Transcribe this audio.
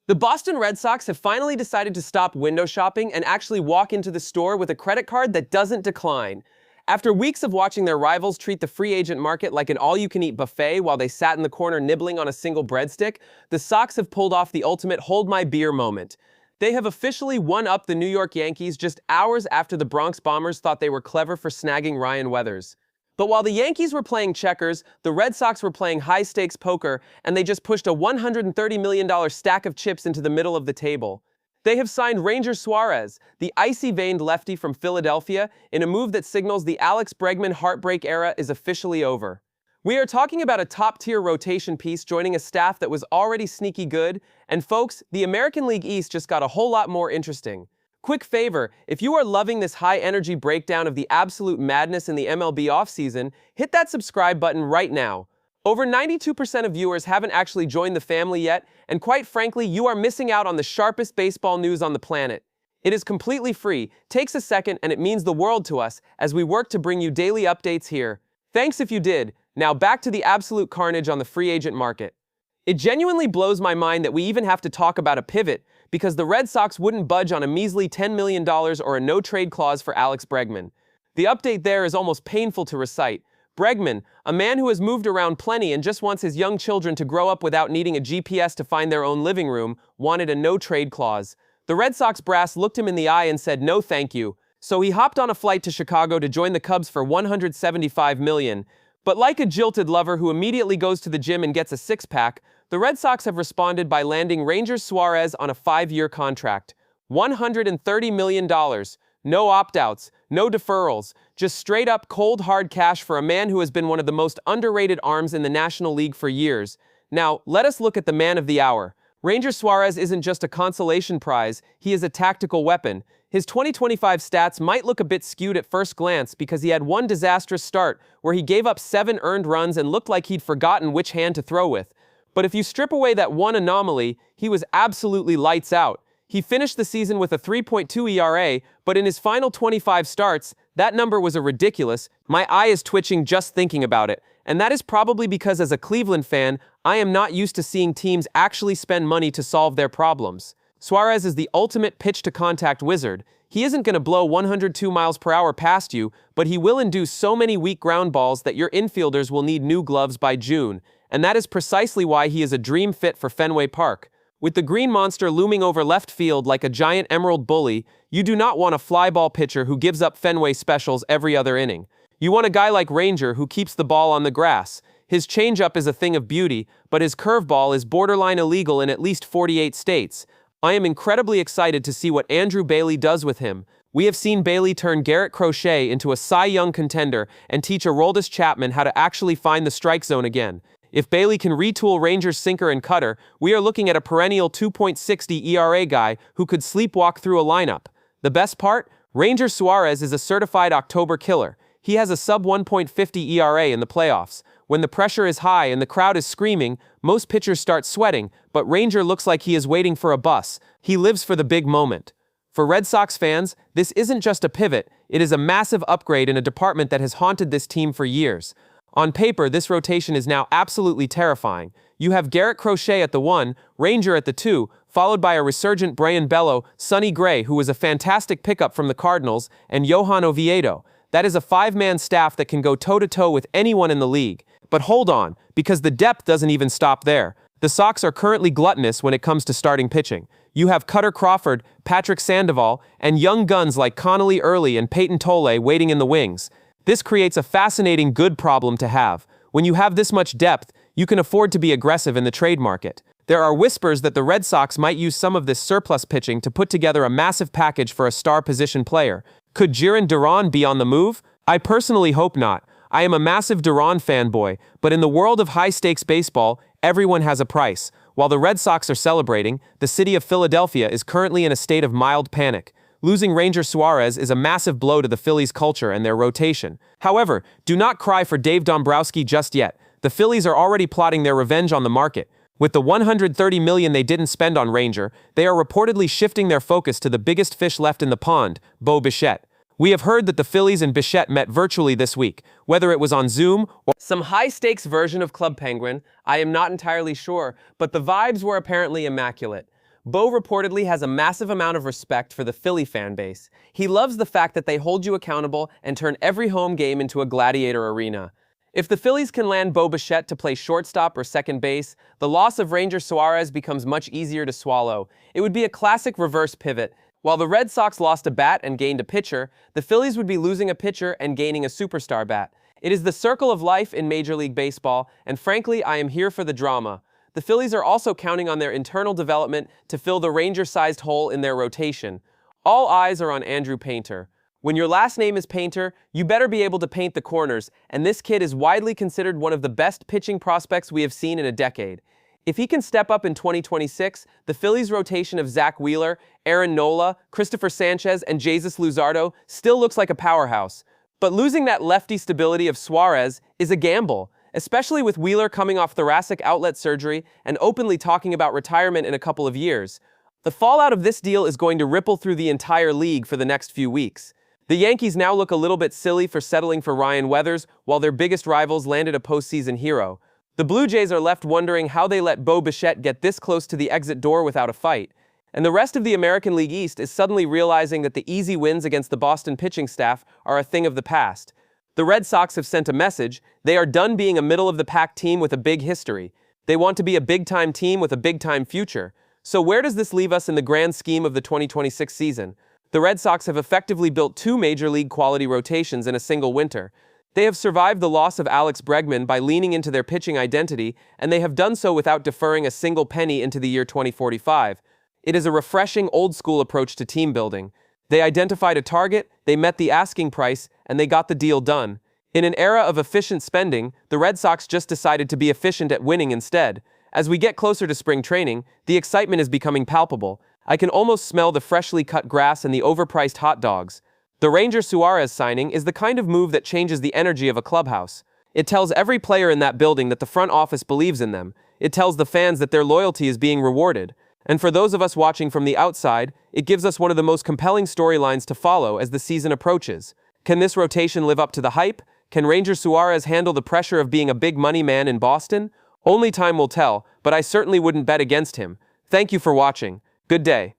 The Boston Red Sox have finally decided to stop window shopping and actually walk into the store with a credit card that doesn't decline. After weeks of watching their rivals treat the free agent market like an all-you-can-eat buffet while they sat in the corner nibbling on a single breadstick, the Sox have pulled off the ultimate hold-my-beer moment. They have officially one-upped the New York Yankees just hours after the Bronx Bombers thought they were clever for snagging Ryan Weathers. But while the Yankees were playing checkers, the Red Sox were playing high-stakes poker, and they just pushed a $130 million stack of chips into the middle of the table. They have signed Ranger Suarez, the icy-veined lefty from Philadelphia, in a move that signals the Alex Bregman heartbreak era is officially over. We are talking about a top-tier rotation piece joining a staff that was already sneaky good, and folks, the American League East just got a whole lot more interesting. Quick favor, if you are loving this high-energy breakdown of the absolute madness in the MLB offseason, hit that subscribe button right now. Over 92% of viewers haven't actually joined the family yet, and quite frankly, you are missing out on the sharpest baseball news on the planet. It is completely free, takes a second, and it means the world to us as we work to bring you daily updates here. Thanks if you did. Now back to the absolute carnage on the free agent market. It genuinely blows my mind that we even have to talk about a pivot, because the Red Sox wouldn't budge on a measly $10 million or a no-trade clause for Alex Bregman. The update there is almost painful to recite. Bregman, a man who has moved around plenty and just wants his young children to grow up without needing a GPS to find their own living room, wanted a no-trade clause. The Red Sox brass looked him in the eye and said no thank you, so he hopped on a flight to Chicago to join the Cubs for $175 million. But like a jilted lover who immediately goes to the gym and gets a six-pack, the Red Sox have responded by landing Ranger Suarez on a 5-year contract. $130 million. No opt-outs, no deferrals, just straight-up cold hard cash for a man who has been one of the most underrated arms in the National League for years. Now, let us look at the man of the hour. Ranger Suarez isn't just a consolation prize, he is a tactical weapon. His 2025 stats might look a bit skewed at first glance because he had one disastrous start where he gave up 7 earned runs and looked like he'd forgotten which hand to throw with. But if you strip away that one anomaly, he was absolutely lights out. He finished the season with a 3.2 ERA, but in his final 25 starts, that number was a ridiculous. My eye is twitching just thinking about it. And that is probably because as a Cleveland fan, I am not used to seeing teams actually spend money to solve their problems. Suarez is the ultimate pitch-to-contact wizard. He isn't going to blow 102 miles per hour past you, but he will induce so many weak ground balls that your infielders will need new gloves by June. And that is precisely why he is a dream fit for Fenway Park. With the green monster looming over left field like a giant emerald bully, you do not want a fly ball pitcher who gives up Fenway specials every other inning. You want a guy like Ranger who keeps the ball on the grass. His changeup is a thing of beauty, but his curveball is borderline illegal in at least 48 states. I am incredibly excited to see what Andrew Bailey does with him. We have seen Bailey turn Garrett Crochet into a Cy Young contender and teach Aroldis Chapman how to actually find the strike zone again. If Bailey can retool Ranger's sinker and cutter, we are looking at a perennial 2.60 ERA guy who could sleepwalk through a lineup. The best part? Ranger Suarez is a certified October killer. He has a sub 1.50 ERA in the playoffs. When the pressure is high and the crowd is screaming, most pitchers start sweating, but Ranger looks like he is waiting for a bus. He lives for the big moment. For Red Sox fans, this isn't just a pivot, it is a massive upgrade in a department that has haunted this team for years. On paper, this rotation is now absolutely terrifying. You have Garrett Crochet at the 1, Ranger at the 2, followed by a resurgent Brayan Bello, Sonny Gray, who was a fantastic pickup from the Cardinals, and Johan Oviedo. That is a 5-man staff that can go toe-to-toe with anyone in the league. But hold on, because the depth doesn't even stop there. The Sox are currently gluttonous when it comes to starting pitching. You have Cutter Crawford, Patrick Sandoval, and young guns like Connolly Early and Peyton Tolle waiting in the wings. This creates a fascinating good problem to have. When you have this much depth, you can afford to be aggressive in the trade market. There are whispers that the Red Sox might use some of this surplus pitching to put together a massive package for a star position player. Could Jarren Duran be on the move? I personally hope not. I am a massive Duran fanboy, but in the world of high-stakes baseball, everyone has a price. While the Red Sox are celebrating, the city of Philadelphia is currently in a state of mild panic. Losing Ranger Suarez is a massive blow to the Phillies' culture and their rotation. However, do not cry for Dave Dombrowski just yet. The Phillies are already plotting their revenge on the market. With the $130 million they didn't spend on Ranger, they are reportedly shifting their focus to the biggest fish left in the pond, Bichette. We have heard that the Phillies and Bichette met virtually this week, whether it was on Zoom or some high-stakes version of Club Penguin. I am not entirely sure, but the vibes were apparently immaculate. Bo reportedly has a massive amount of respect for the Philly fan base. He loves the fact that they hold you accountable and turn every home game into a gladiator arena. If the Phillies can land Bichette to play shortstop or second base, the loss of Ranger Suarez becomes much easier to swallow. It would be a classic reverse pivot. While the Red Sox lost a bat and gained a pitcher, the Phillies would be losing a pitcher and gaining a superstar bat. It is the circle of life in Major League Baseball, and frankly, I am here for the drama. The Phillies are also counting on their internal development to fill the Ranger-sized hole in their rotation. All eyes are on Andrew Painter. When your last name is Painter, you better be able to paint the corners, and this kid is widely considered one of the best pitching prospects we have seen in a decade. If he can step up in 2026, the Phillies' rotation of Zach Wheeler, Aaron Nola, Christopher Sanchez, and Jesus Luzardo still looks like a powerhouse. But losing that lefty stability of Suarez is a gamble, especially with Wheeler coming off thoracic outlet surgery and openly talking about retirement in a couple of years. The fallout of this deal is going to ripple through the entire league for the next few weeks. The Yankees now look a little bit silly for settling for Ryan Weathers, while their biggest rivals landed a postseason hero. The Blue Jays are left wondering how they let Bichette get this close to the exit door without a fight. And the rest of the American League East is suddenly realizing that the easy wins against the Boston pitching staff are a thing of the past. The Red Sox have sent a message. They are done being a middle-of-the-pack team with a big history. They want to be a big-time team with a big-time future. So where does this leave us in the grand scheme of the 2026 season? The Red Sox have effectively built two Major League quality rotations in a single winter. They have survived the loss of Alex Bregman by leaning into their pitching identity, and they have done so without deferring a single penny into the year 2045. It is a refreshing, old-school approach to team building. They identified a target, they met the asking price, and they got the deal done. In an era of efficient spending, the Red Sox just decided to be efficient at winning instead. As we get closer to spring training, the excitement is becoming palpable. I can almost smell the freshly cut grass and the overpriced hot dogs. The Ranger Suarez signing is the kind of move that changes the energy of a clubhouse. It tells every player in that building that the front office believes in them. It tells the fans that their loyalty is being rewarded. And for those of us watching from the outside, it gives us one of the most compelling storylines to follow as the season approaches. Can this rotation live up to the hype? Can Ranger Suarez handle the pressure of being a big money man in Boston? Only time will tell, but I certainly wouldn't bet against him. Thank you for watching. Good day.